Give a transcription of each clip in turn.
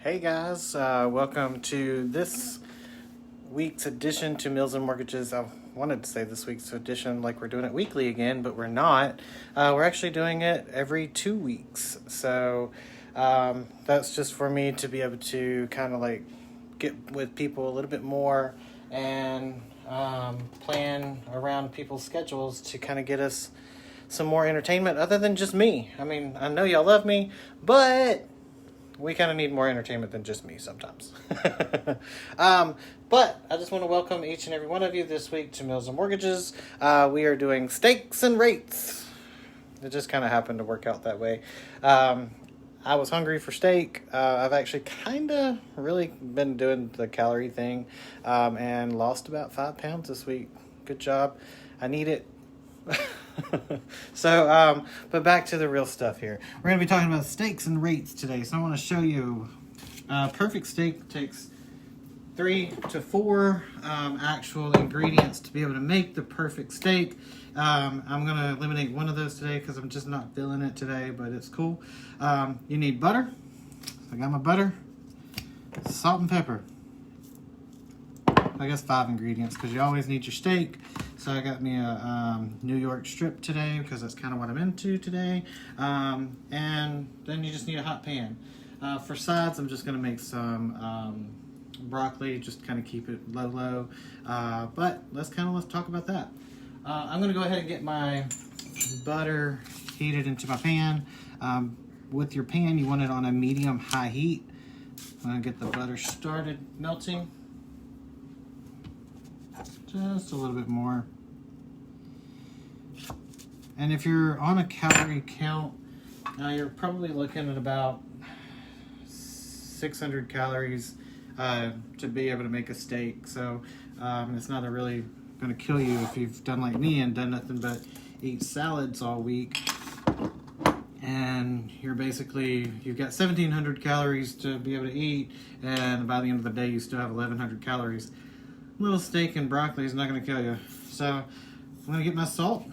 Hey guys, welcome to this week's edition to Mills and Mortgages. I wanted to say this week's edition like we're doing it weekly again, but we're not. We're actually doing it every 2 weeks. So that's just for me to be able to kind of like get with people a little bit more and plan around people's schedules to kind of get us some more entertainment other than just me. I mean, I know y'all love me, but we kind of need more entertainment than just me sometimes. But I just want to welcome each and every one of you this week to Mills and Mortgages. We are doing steaks and rates. It just kind of happened to work out that way. I was hungry for steak. I've actually kind of really been doing the calorie thing and lost about 5 pounds this week. Good job. I need it. But back to the real stuff here. We're going to be talking about steaks and rates today. So I want to show you perfect steak takes 3 to 4 actual ingredients to be able to make the perfect steak. I'm going to eliminate one of those today because I'm just not feeling it today, but it's cool. You need butter. I got my butter, salt and pepper. I guess 5 ingredients because you always need your steak. So I got me a New York strip today because that's kind of what I'm into today. And then you just need a hot pan. For sides, I'm just going to make some broccoli, just kind of keep it low. But let's talk about that. I'm going to go ahead and get my butter heated into my pan. With your pan, you want it on a medium-high heat. I'm going to get the butter started melting. Just a little bit more. And if you're on a calorie count, you're probably looking at about 600 calories to be able to make a steak. So it's not really going to kill you if you've done like me and done nothing but eat salads all week. And you've got 1,700 calories to be able to eat, and by the end of the day you still have 1,100 calories. A little steak and broccoli is not going to kill you. So I'm going to get my salt.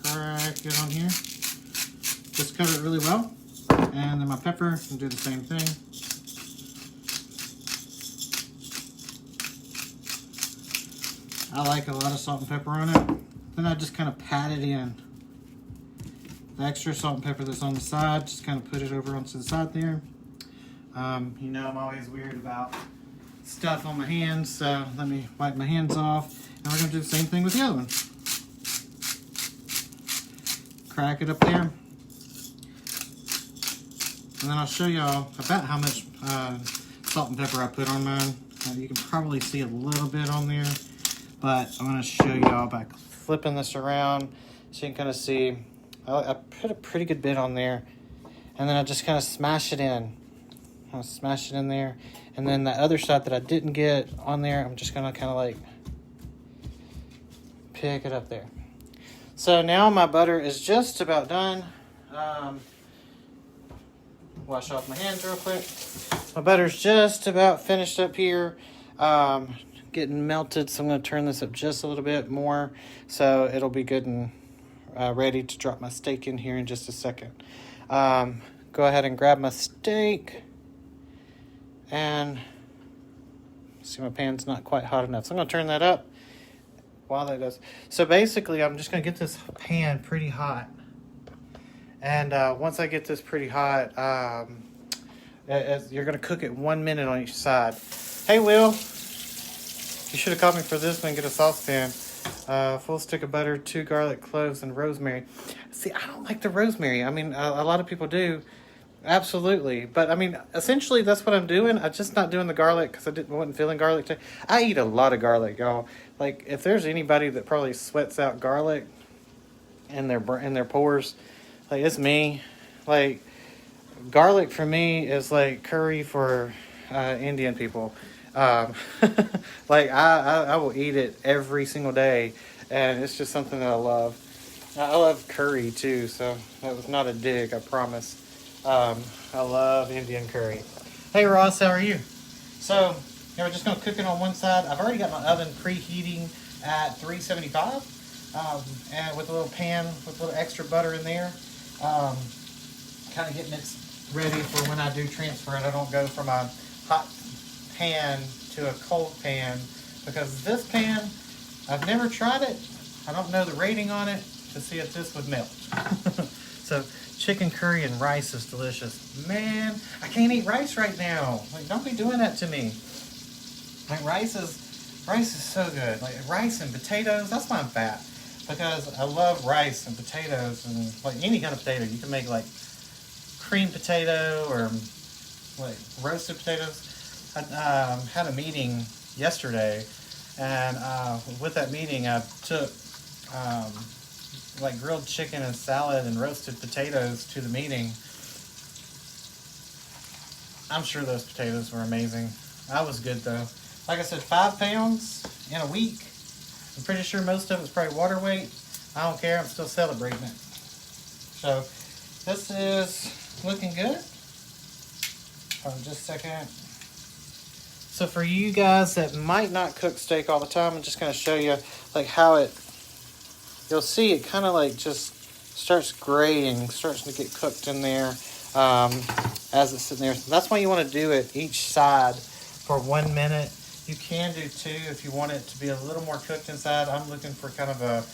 Crack it on here. Just cover it really well. And then my pepper, and do the same thing. I like a lot of salt and pepper on it. Then I just kind of pat it in. The extra salt and pepper that's on the side, just kind of put it over onto the side there. You know I'm always weird about stuff on my hands, so let me wipe my hands off. And we're going to do the same thing with the other one. Crack it up there. And then I'll show y'all about how much salt and pepper I put on mine. You can probably see a little bit on there, but I'm going to show y'all by flipping this around so you can kind of see. I put a pretty good bit on there, and then I just kind of smash it in. I'll smash it in there, and then the other side that I didn't get on there, I'm just going to kind of like pick it up there. So now my butter is just about done. Wash off my hands real quick. My butter's just about finished up here. Getting melted, so I'm going to turn this up just a little bit more so it'll be good and ready to drop my steak in here in just a second. Go ahead and grab my steak. And see, my pan's not quite hot enough, so I'm going to turn that up while that goes. So basically, I'm just going to get this pan pretty hot. And once I get this pretty hot, you're going to cook it 1 minute on each side. Hey, Will, you should have called me for this one. Get a saucepan. Full stick of butter, 2 garlic cloves, and rosemary. See, I don't like the rosemary. I mean, a lot of people do. Absolutely. But, I mean, essentially, that's what I'm doing. I'm just not doing the garlic because I wasn't feeling garlic today. I eat a lot of garlic, y'all. Like, if there's anybody that probably sweats out garlic in their pores, like, it's me. Like, garlic for me is like curry for Indian people. Like, I will eat it every single day, and it's just something that I love. I love curry, too, so that was not a dig, I promise. I love Indian curry. Hey, Ross, how are you? So, we're just going to cook it on one side. I've already got my oven preheating at 375, and with a little pan with a little extra butter in there. Kind of getting it ready for when I do transfer it. I don't go from a hot pan to a cold pan, because this pan, I've never tried it. I don't know the rating on it to see if this would melt. So chicken curry and rice is delicious. Man, I can't eat rice right now. Like, don't be doing that to me. Like, rice is so good. Like, rice and potatoes, that's why I'm fat. Because I love rice and potatoes, and like any kind of potato. You can make like cream potato or like roasted potatoes. I had a meeting yesterday, and with that meeting, I took like grilled chicken and salad and roasted potatoes to the meeting. I'm sure those potatoes were amazing. I was good though. Like I said, 5 pounds in a week. I'm pretty sure most of it's probably water weight. I don't care. I'm still celebrating it. So this is looking good. Hold on just a second. So for you guys that might not cook steak all the time, I'm just going to show you like how it, you'll see it kind of like just starts graying, starts to get cooked in there as it's sitting there. So that's why you want to do it each side for 1 minute. You can do 2 if you want it to be a little more cooked inside. I'm looking for kind of a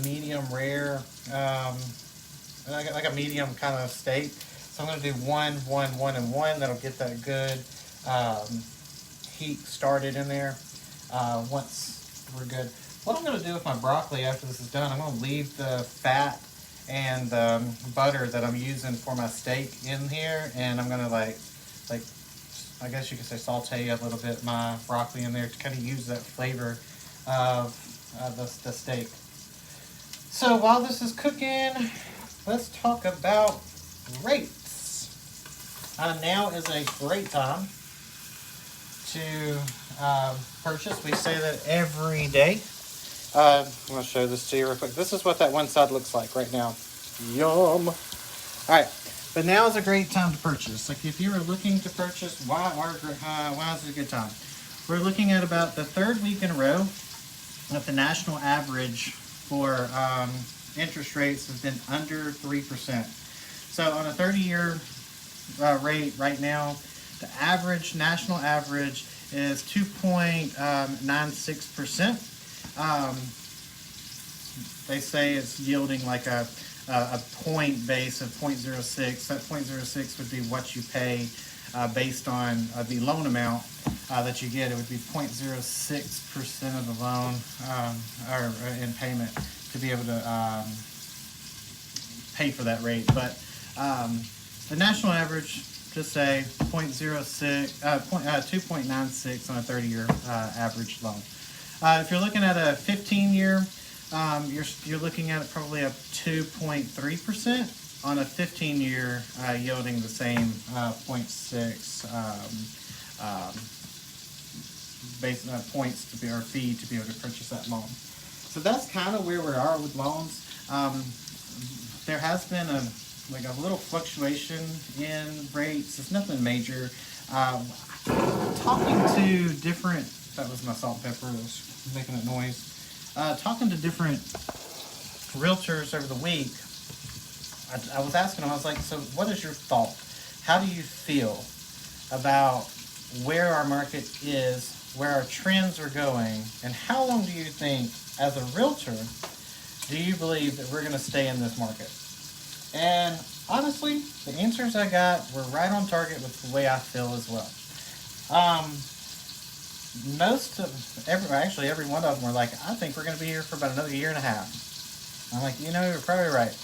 medium rare, like a medium kind of steak. So I'm going to do 1, 1, 1, and 1. That'll get that good heat started in there once we're good. What I'm going to do with my broccoli after this is done, I'm going to leave the fat and the butter that I'm using for my steak in here, and I'm going to like I guess you could say saute a little bit my broccoli in there to kind of use that flavor of the steak. So while this is cooking, let's talk about rates. Now is a great time to purchase. We say that every day. I'm going to show this to you real quick. This is what that one side looks like right now. Yum. All right. But now is a great time to purchase. Like if you were looking to purchase, why is it a good time? We're looking at about the 3rd week in a row that the national average for interest rates has been under 3%. So on a 30-year rate right now, the average, national average is 2.96%. They say it's yielding like a point base of 0.06. That 0.06 would be what you pay based on the loan amount that you get. It would be 0.06% of the loan or in payment to be able to pay for that rate. But the national average, just say 2.96 on a 30-year average loan. If you're looking at a 15-year, you're looking at probably a 2.3% on a 15-year, yielding the same 0.6 points to be, or fee to be able to purchase that loan. So that's kind of where we are with loans. There has been a little fluctuation in rates. It's nothing major. Talking to different, that was my salt and pepper, it was making a noise. Talking to different realtors over the week, I was asking them, I was like, so what is your thought? How do you feel about where our market is, where our trends are going, and how long do you think, as a realtor, do you believe that we're going to stay in this market? And honestly, the answers I got were right on target with the way I feel as well. Every one of them were like, I think we're going to be here for about another 1.5 years. I'm like, you're probably right.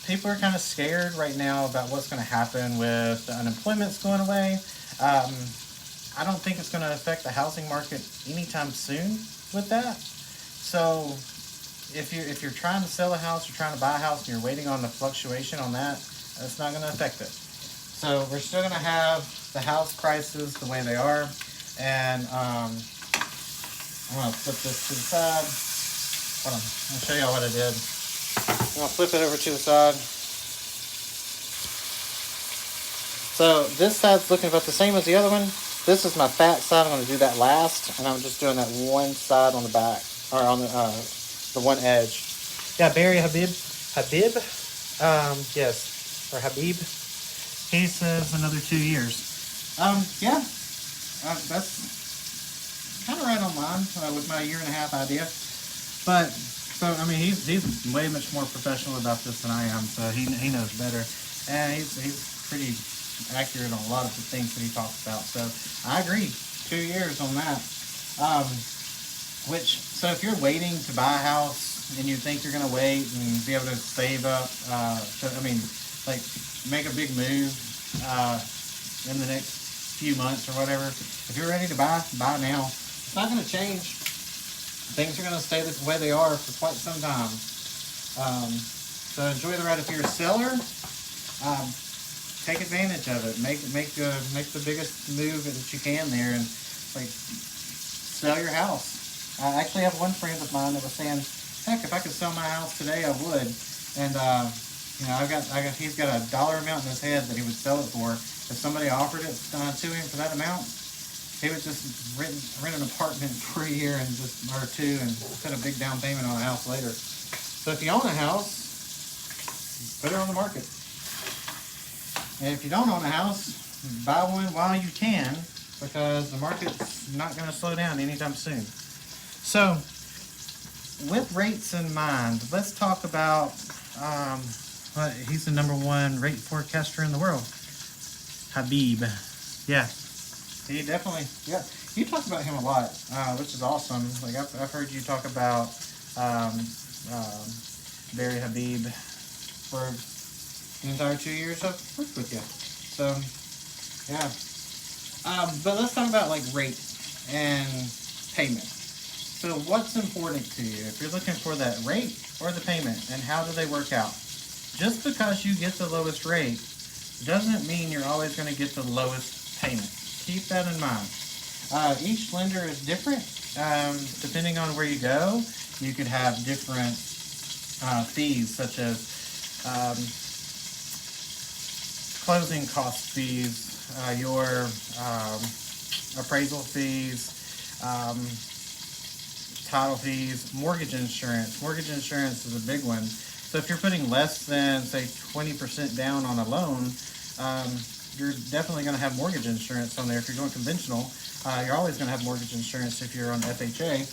People are kind of scared right now about what's going to happen with the unemployment's going away. I don't think it's going to affect the housing market anytime soon with that. So if you're trying to sell a house, you're trying to buy a house, and you're waiting on the fluctuation on that, that's not going to affect it. So we're still going to have the house prices the way they are. And I'm going to flip this to the side. Hold on, I'll show y'all what I did. I'm going to flip it over to the side. So this side's looking about the same as the other one. This is my fat side. I'm going to do that last. And I'm just doing that one side on the back, or on the one edge. Yeah, Barry Habib. Yes. or Habib. He says another 2 years. Yeah, that's kind of right on line with my 1.5 year idea. But so I mean, he's way much more professional about this than I am, so he knows better, and he's pretty accurate on a lot of the things that he talks about. So I agree, 2 years on that. So if you're waiting to buy a house and you think you're gonna wait and be able to save up, like make a big move in the next few months or whatever, if you're ready to buy now. It's not gonna change. Things are going to stay the way they are for quite some time. So enjoy the ride. If you're a seller, take advantage of it. Make the biggest move that you can there, and like sell your house. I actually have one friend of mine that was saying, "Heck, if I could sell my house today, I would." And he's got a dollar amount in his head that he would sell it for. If somebody offered it to him for that amount, he would just rent an apartment for a year or two and put a big down payment on a house later. So if you own a house, put it on the market. And if you don't own a house, buy one while you can, because the market's not going to slow down anytime soon. So with rates in mind, let's talk about he's the #1 rate forecaster in the world, Habib. Yeah. He definitely, yeah. You talk about him a lot, which is awesome. Like I've heard you talk about Barry Habib for the entire 2 years I've worked with you. So, yeah. But let's talk about like rate and payment. So what's important to you? If you're looking for that rate or the payment, and how do they work out? Just because you get the lowest rate doesn't mean you're always going to get the lowest payment. Keep that in mind. Each lender is different. Depending on where you go, you could have different fees, such as closing cost fees, your appraisal fees, title fees, mortgage insurance. Mortgage insurance is a big one. So if you're putting less than, say, 20% down on a loan, you're definitely going to have mortgage insurance on there. If you're going conventional, you're always going to have mortgage insurance if you're on FHA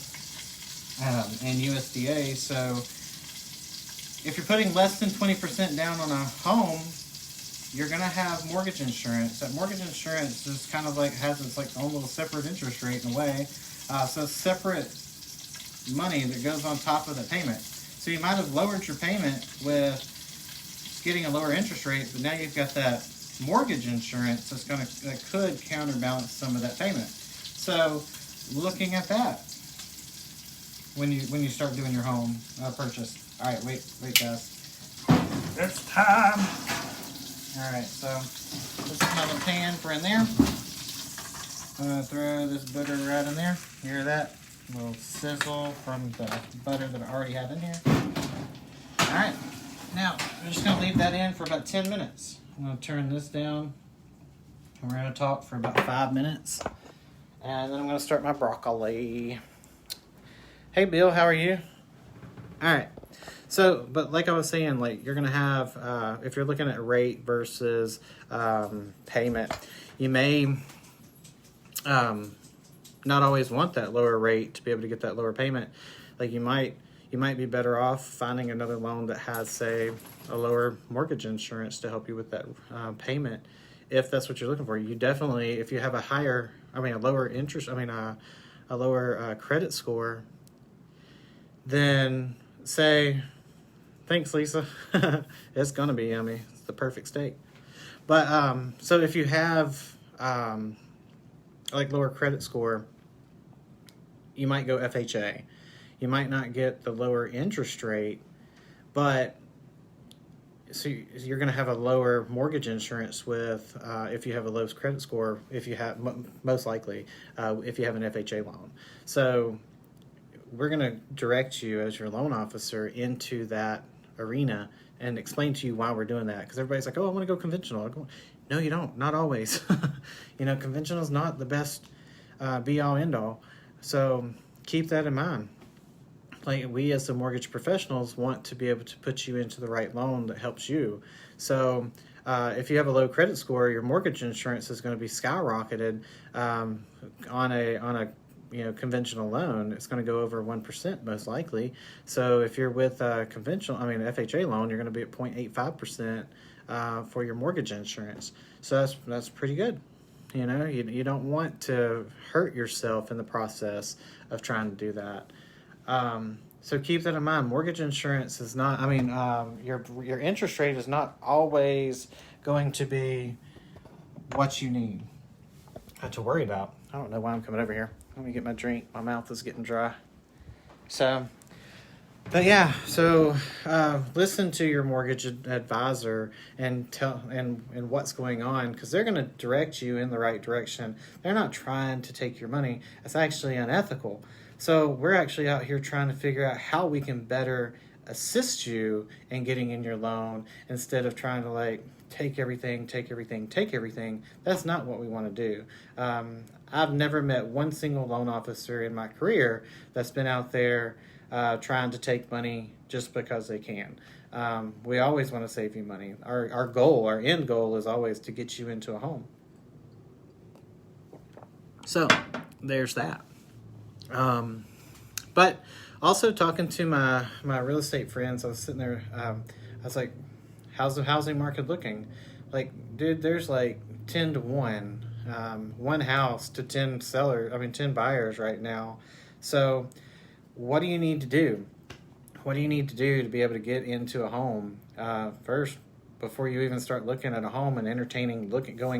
and USDA. So if you're putting less than 20% down on a home, you're going to have mortgage insurance. That mortgage insurance is kind of like has its like own little separate interest rate in a way. So separate money that goes on top of the payment. So you might have lowered your payment with getting a lower interest rate, but now you've got that mortgage insurance that could counterbalance some of that payment. So looking at that when you start doing your home purchase. All right, wait guys, it's time. All right, so this is my little pan for in there. I'm gonna throw this butter right in there. You hear that? A little sizzle from the butter that I already have in here. All right, now we're just gonna leave that in for about 10 minutes. I'm going to turn this down, and we're going to talk for about 5 minutes, and then I'm going to start my broccoli. Hey, Bill, how are you? All right. So, but like I was saying, like you're going to have, if you're looking at rate versus payment, you may not always want that lower rate to be able to get that lower payment. Like you might be better off finding another loan that has, say, a lower mortgage insurance to help you with that payment, if that's what you're looking for. You definitely, if you have a lower interest, a lower credit score, then say, thanks, Lisa. It's gonna be yummy. It's the perfect steak. But so if you have like lower credit score, you might go FHA. You might not get the lower interest rate, but so you're going to have a lower mortgage insurance with if you have a low credit score. If you have most likely if you have an FHA loan, so we're going to direct you as your loan officer into that arena and explain to you why we're doing that. Because everybody's like, "Oh, I want to go conventional." I go, no, you don't. Not always. Conventional is not the best be all end all. So keep that in mind. like we as the mortgage professionals want to be able to put you into the right loan that helps you. So if you have a low credit score, your mortgage insurance is going to be skyrocketed on a conventional loan. It's going to go over 1% most likely. So if you're with a FHA loan, you're going to be at 0.85% for your mortgage insurance. So that's pretty good. You don't want to hurt yourself in the process of trying to do that. So keep that in mind. Mortgage insurance is not, your interest rate is not always going to be what you need to worry about. I don't know why I'm coming over here. Let me get my drink. My mouth is getting dry. So listen to your mortgage advisor and and what's going on, because they're going to direct you in the right direction. They're not trying to take your money. It's actually unethical. So we're actually out here trying to figure out how we can better assist you in getting in your loan instead of trying to take everything. That's not what we want to do. I've never met one single loan officer in my career that's been out there trying to take money just because they can. We always want to save you money. Our end goal is always to get you into a home. So there's that. But also talking to my real estate friends, I was sitting there, I was like, how's the housing market looking? Like, dude, there's 10 to 1, one house to 10 buyers right now. So what do you need to do? What do you need to do to be able to get into a home? First, before you even start looking at a home and going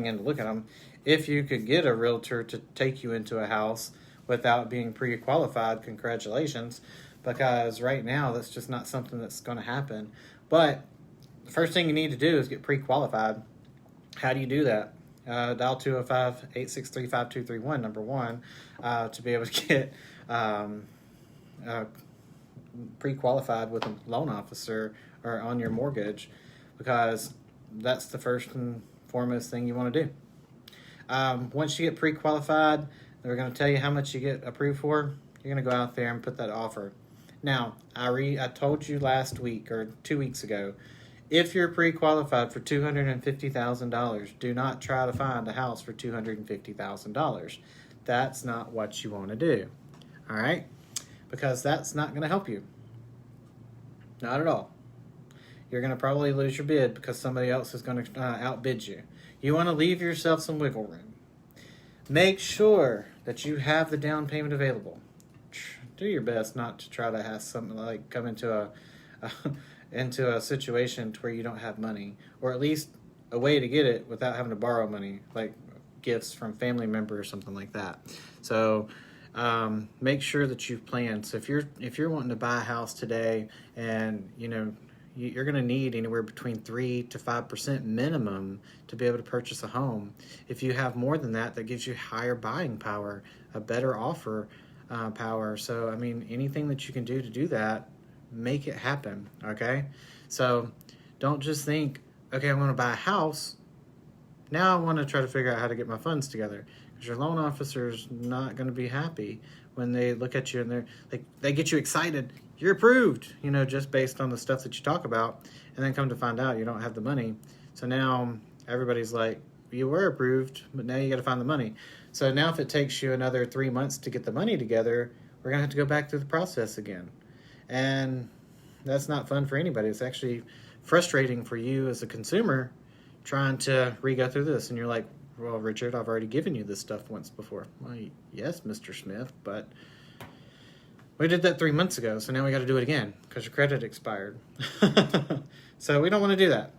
in to look at them, if you could get a realtor to take you into a house without being pre-qualified, congratulations, because right now that's just not something that's going to happen. But the first thing you need to do is get pre-qualified. How do you do that? Dial 205-863-5231, number one, to be able to get pre-qualified with a loan officer or on your mortgage, because that's the first and foremost thing you want to do. Once you get pre-qualified, they're going to tell you how much you get approved for. You're going to go out there and put that offer. Now, I told you last week or 2 weeks ago, if you're pre-qualified for $250,000, do not try to find a house for $250,000. That's not what you want to do. All right? Because that's not going to help you. Not at all. You're going to probably lose your bid because somebody else is going to outbid you. You want to leave yourself some wiggle room. Make sure that you have the down payment available. Do your best not to try to have something come into a situation to where you don't have money, or at least a way to get it without having to borrow money, like gifts from family members or something like that. So make sure that you've planned. So if you're wanting to buy a house today, and you're going to need anywhere between 3 to 5% minimum to be able to purchase a home. If you have more than that, that gives you higher buying power, a better offer power. So, anything that you can do to do that, make it happen, okay? So don't just think, okay, I'm going to buy a house. Now I want to try to figure out how to get my funds together. Because your loan officer's not going to be happy when they look at you and they get you excited. You're approved, just based on the stuff that you talk about, and then come to find out you don't have the money. So now everybody's like, you were approved, but now you got to find the money. So now if it takes you another 3 months to get the money together, we're going to have to go back through the process again. And that's not fun for anybody. It's actually frustrating for you as a consumer trying to re-go through this. And you're like, well, Richard, I've already given you this stuff once before. Well, yes, Mr. Smith, but we did that 3 months ago, so now we got to do it again because your credit expired. So we don't want to do that.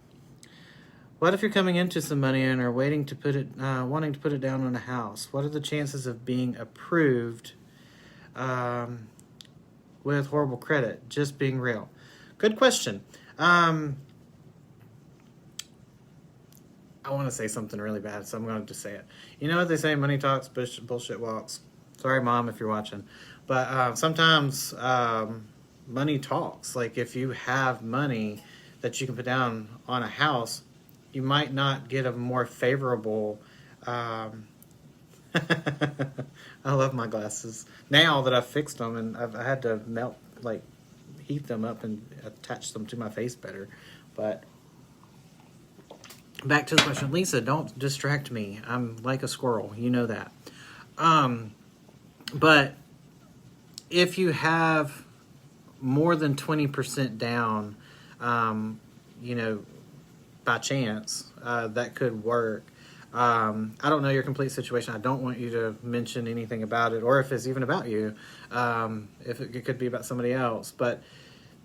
What if you're coming into some money and are wanting to put it down on a house? What are the chances of being approved with horrible credit? Just being real. Good question. I want to say something really bad, so I'm going to just say it. You know what they say, money talks, bullshit walks. Sorry, Mom, if you're watching. But sometimes money talks. Like if you have money that you can put down on a house, you might not get a more favorable... I love my glasses. Now that I've fixed them and I had to melt like heat them up and attach them to my face better. But back to the question, Lisa, don't distract me. I'm like a squirrel. You know that. But if you have more than 20% down, by chance, that could work. I don't know your complete situation. I don't want you to mention anything about it, or if it's even about you, if it could be about somebody else. But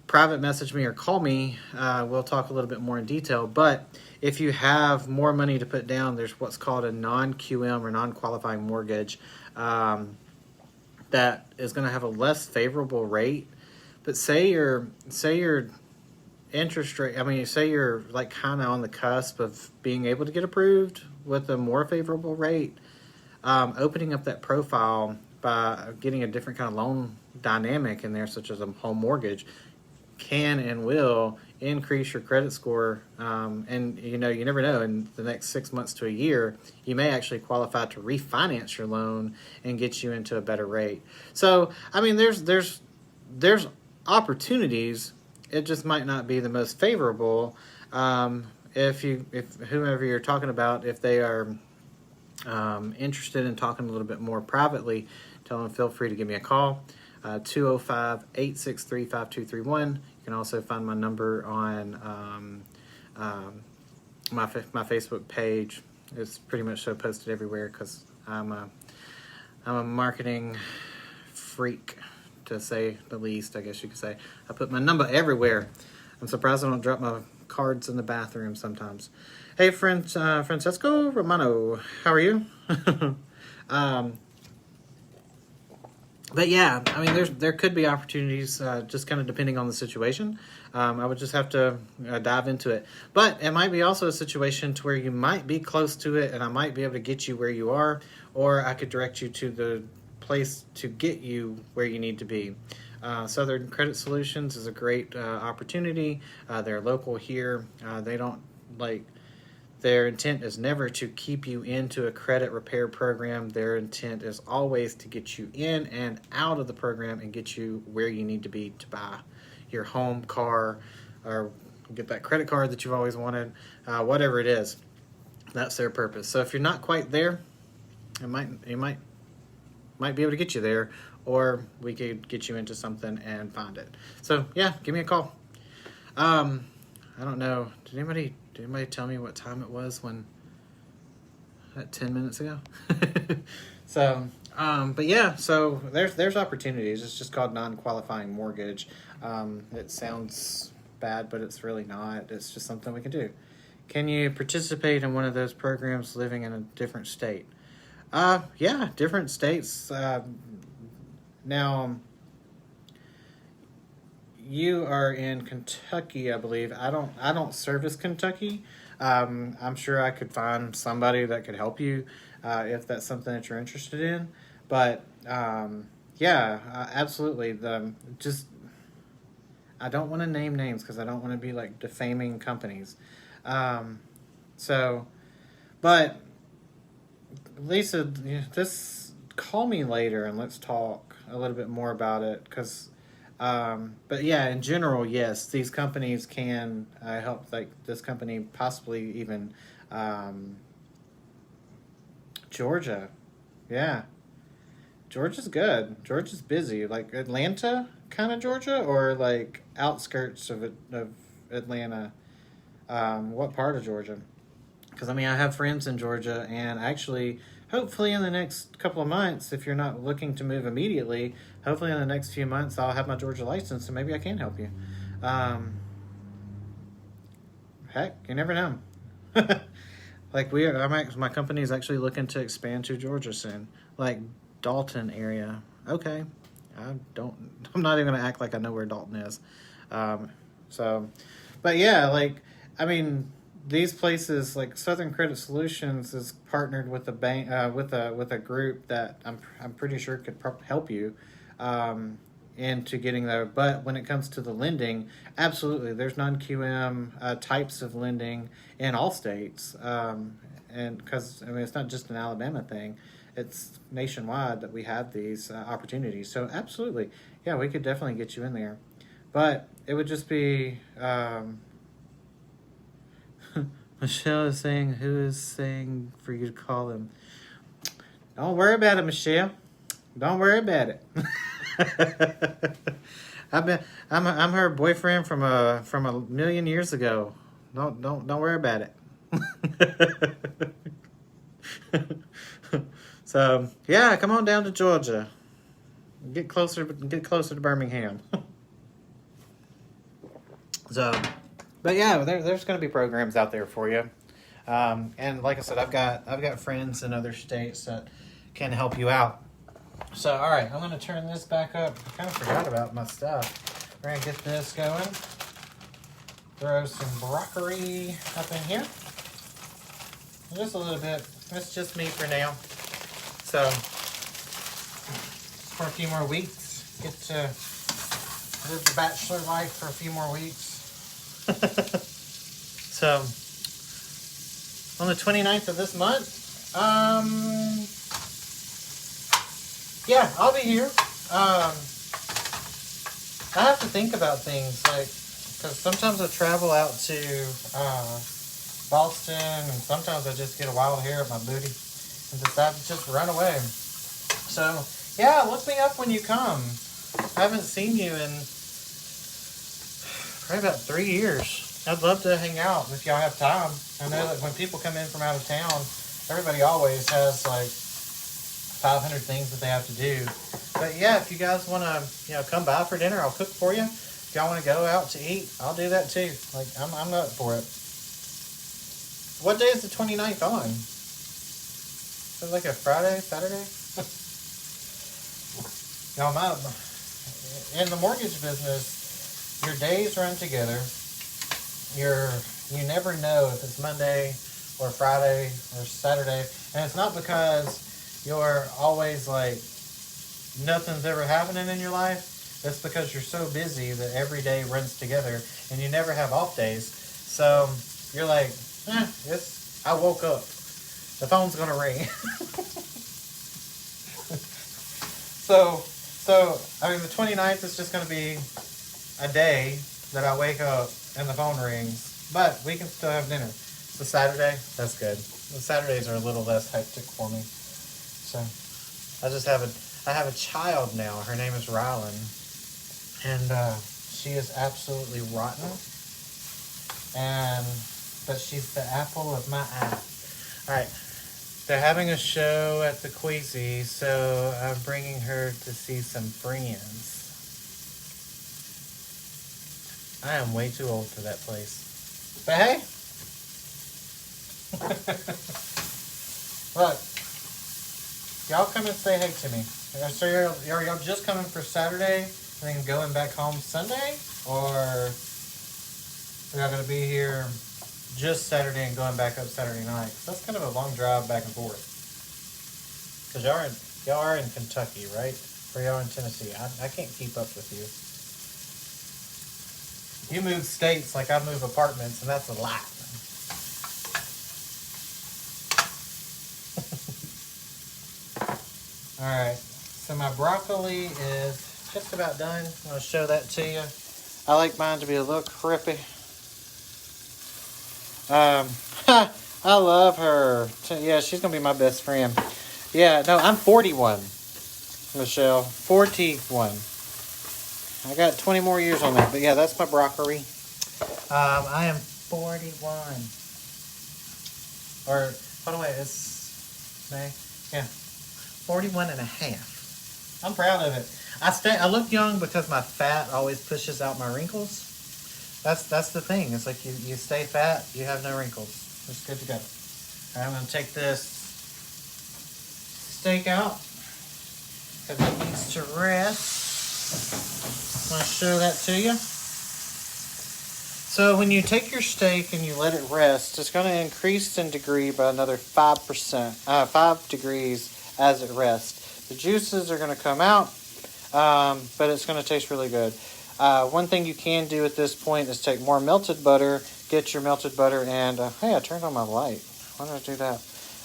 private message me or call me. We'll talk a little bit more in detail. But if you have more money to put down, there's what's called a non-QM or non-qualifying mortgage that is going to have a less favorable rate. But say your interest rate, say you're like kind of on the cusp of being able to get approved with a more favorable rate, opening up that profile by getting a different kind of loan dynamic in there, such as a home mortgage, can and will increase your credit score. And you never know, in the next 6 months to a year, you may actually qualify to refinance your loan and get you into a better rate. So, there's opportunities. It just might not be the most favorable. If whomever you're talking about, if they are interested in talking a little bit more privately, tell them feel free to give me a call, 205-863-5231. You can also find my number on my Facebook page. It's pretty much so posted everywhere because I'm a marketing freak, to say the least, I guess you could say. I put my number everywhere. I'm surprised I don't drop my cards in the bathroom sometimes. Hey, Francesco Romano, how are you? But yeah, there could be opportunities, just kind of depending on the situation. I would just have to dive into it. But it might be also a situation to where you might be close to it, and I might be able to get you where you are, or I could direct you to the place to get you where you need to be. Southern Credit Solutions is a great opportunity. They're local here. They don't their intent is never to keep you into a credit repair program. Their intent is always to get you in and out of the program and get you where you need to be to buy your home, car, or get that credit card that you've always wanted, whatever it is. That's their purpose. So if you're not quite there, you might be able to get you there, or we could get you into something and find it. So yeah, give me a call. I don't know. Did anybody tell me what time it was when 10 minutes ago? So, but yeah, so there's opportunities. It's just called non-qualifying mortgage. It sounds bad, but it's really not. It's just something we can do. Can you participate in one of those programs living in a different state? Yeah, different states. Now, you are in Kentucky, I believe. I don't service Kentucky. I'm sure I could find somebody that could help you if that's something that you're interested in. But yeah, absolutely. I don't want to name names because I don't want to be like defaming companies. But Lisa, just call me later and let's talk a little bit more about it. But yeah, in general, yes, these companies can help. Like this company, possibly even Georgia. Yeah, Georgia's good. Georgia's busy. Like Atlanta, kind of Georgia, or like outskirts of Atlanta. What part of Georgia? Because I have friends in Georgia, and actually, hopefully in the next couple of months, if you're not looking to move immediately, hopefully in the next few months I'll have my Georgia license, and maybe I can help you. Heck, you never know. My company is actually looking to expand to Georgia soon, like Dalton area. Okay, I'm not even gonna act like I know where Dalton is. But yeah, these places like Southern Credit Solutions is partnered with a bank, with a group that I'm pretty sure could help you into getting there. But when it comes to the lending, absolutely, there's non-QM types of lending in all states, and because it's not just an Alabama thing, it's nationwide that we have these opportunities. So absolutely, yeah, we could definitely get you in there. But it would just be Michelle is saying, who is saying for you to call him? Don't worry about it, Michelle. Don't worry about it. I'm her boyfriend from a million years ago. Don't worry about it. So yeah, come on down to Georgia. Get closer to Birmingham. So, but yeah, there's going to be programs out there for you. And like I said, I've got friends in other states that can help you out. So, all right, I'm going to turn this back up. I kind of forgot about my stuff. We're going to get this going. Throw some broccoli up in here. Just a little bit. That's just me for now. So, for a few more weeks, get to live the bachelor life for a few more weeks. So, on the 29th of this month, yeah, I'll be here. I have to think about things, like, because sometimes I travel out to Boston, and sometimes I just get a wild hair at my booty and decide to just run away. So, yeah, look me up when you come. I haven't seen you in probably about 3 years. I'd love to hang out if y'all have time. I know that when people come in from out of town, everybody always has like 500 things that they have to do. But yeah, if you guys want to, come by for dinner, I'll cook for you. If y'all want to go out to eat, I'll do that too. Like, I'm up for it. What day is the 29th on? Is it like a Friday, Saturday? Now, in the mortgage business, your days run together. You never know if it's Monday or Friday or Saturday. And it's not because you're always like, nothing's ever happening in your life. It's because you're so busy that every day runs together and you never have off days. So you're like, I woke up. The phone's gonna ring. So I mean, the 29th is just gonna be a day that I wake up and the phone rings, but we can still have dinner. It's a Saturday. That's good. The Saturdays are a little less hectic for me. So I have a child now. Her name is Rylan, and she is absolutely rotten. But she's the apple of my eye. All right, they're having a show at the Queasy, so I'm bringing her to see some friends. I am way too old for that place. But hey, look, y'all come and say hey to me. So are y'all just coming for Saturday and then going back home Sunday? Or are y'all going to be here just Saturday and going back up Saturday night? 'Cause that's kind of a long drive back and forth. Because y'all are in Kentucky, right? Or y'all in Tennessee. I can't keep up with you. You move states like I move apartments, and that's a lot. Alright, so my broccoli is just about done. I'm going to show that to you. I like mine to be a little crispy. I love her. Yeah, she's going to be my best friend. Yeah, no, I'm 41, Michelle. 41. I got 20 more years on that. But yeah, that's my broccoli. I am 41. Or, hold on, wait, it's May? Yeah. 41 and a half. I'm proud of it. I look young because my fat always pushes out my wrinkles. That's the thing. It's like you stay fat, you have no wrinkles. It's good to go. All right, I'm going to take this steak out because it needs to rest. I'm going to show that to you. So when you take your steak and you let it rest, it's going to increase in degree by another 5 degrees as it rests. The juices are going to come out, but it's going to taste really good. One thing you can do at this point is take more melted butter, get your melted butter, and hey, I turned on my light. Why did I do that?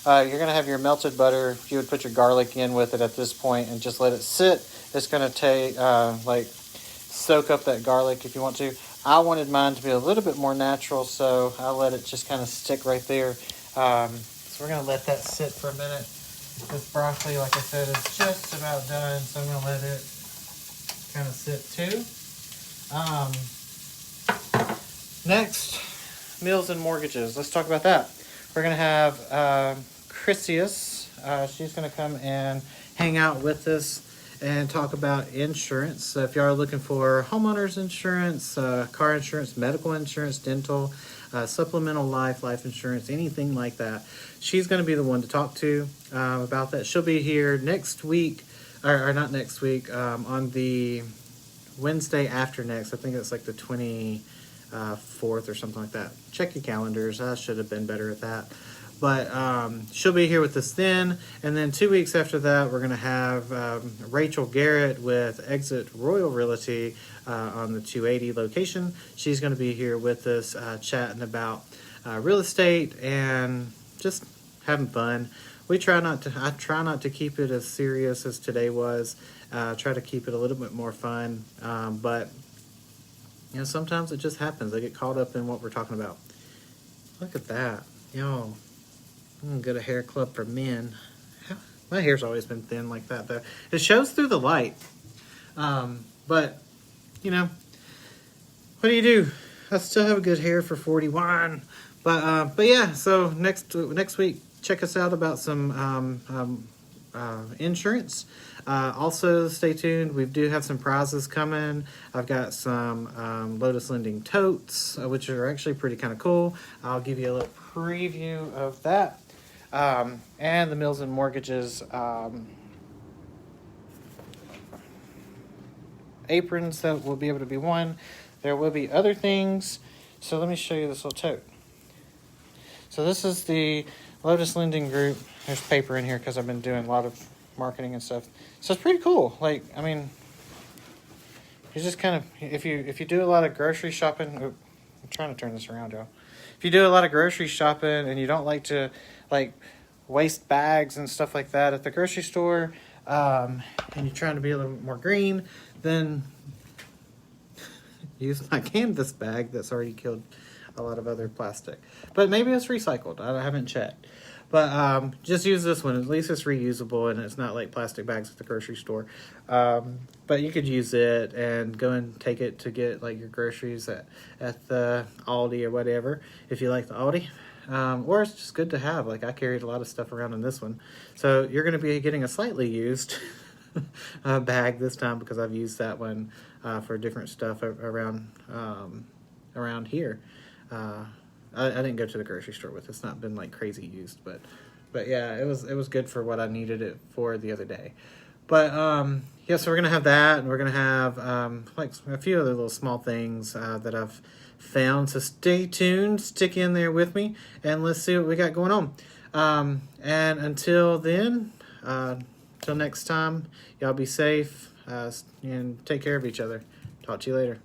You're going to have your melted butter. You would put your garlic in with it at this point and just let it sit. It's going to take, soak up that garlic if you want to. I wanted mine to be a little bit more natural, so I let it just kind of stick right there. So we're going to let that sit for a minute. This broccoli, like I said, is just about done, so I'm going to let it kind of sit too. Next, meals and mortgages. Let's talk about that. We're going to have Chrysius. She's going to come and hang out with us and talk about insurance. So if you are looking for homeowners insurance, car insurance, medical insurance, dental, supplemental life insurance, anything like that, she's going to be the one to talk to about that. She'll be here next week, or not next week, on the Wednesday after next. I think it's like the 24th or something like that. Check your calendars. I should have been better at that. But she'll be here with us then. And then 2 weeks after that, we're going to have Rachel Garrett with Exit Royal Realty on the 280 location. She's going to be here with us chatting about real estate and just having fun. I try not to keep it as serious as today was. Try to keep it a little bit more fun. But, you know, sometimes it just happens. I get caught up in what we're talking about. Look at that. Yo. I'm going to go to Hair Club for Men. My hair's always been thin like that, though. It shows through the light. But, you know, what do you do? I still have good hair for 41. But yeah, so next week, check us out about some insurance. Also, stay tuned. We do have some prizes coming. I've got some Lotus Lending totes, which are actually pretty kind of cool. I'll give you a little preview of that. And the Mills and Mortgages aprons that will be able to be won. There will be other things. So let me show you this little tote. So this is the Lotus Lending Group. There's paper in here because I've been doing a lot of marketing and stuff. So it's pretty cool. Like, I mean, you just kind of, if you do a lot of grocery shopping, I'm trying to turn this around, y'all. If you do a lot of grocery shopping and you don't like to waste bags and stuff like that at the grocery store, and you're trying to be a little more green, then use my canvas bag that's already killed a lot of other plastic. But maybe it's recycled. I haven't checked. But just use this one. At least it's reusable and it's not like plastic bags at the grocery store. But you could use it and go and take it to get like your groceries at the Aldi or whatever, if you like the Aldi. Or it's just good to have. Like I carried a lot of stuff around in this one. So you're going to be getting a slightly used bag this time because I've used that one for different stuff around here. I didn't go to the grocery store with it. It's not been like crazy used, but yeah, it was good for what I needed it for the other day. But yeah, so we're gonna have that, and we're gonna have like a few other little small things that I've found. So stay tuned, stick in there with me, and let's see what we got going on. And until then, till next time, y'all be safe and take care of each other. Talk to you later.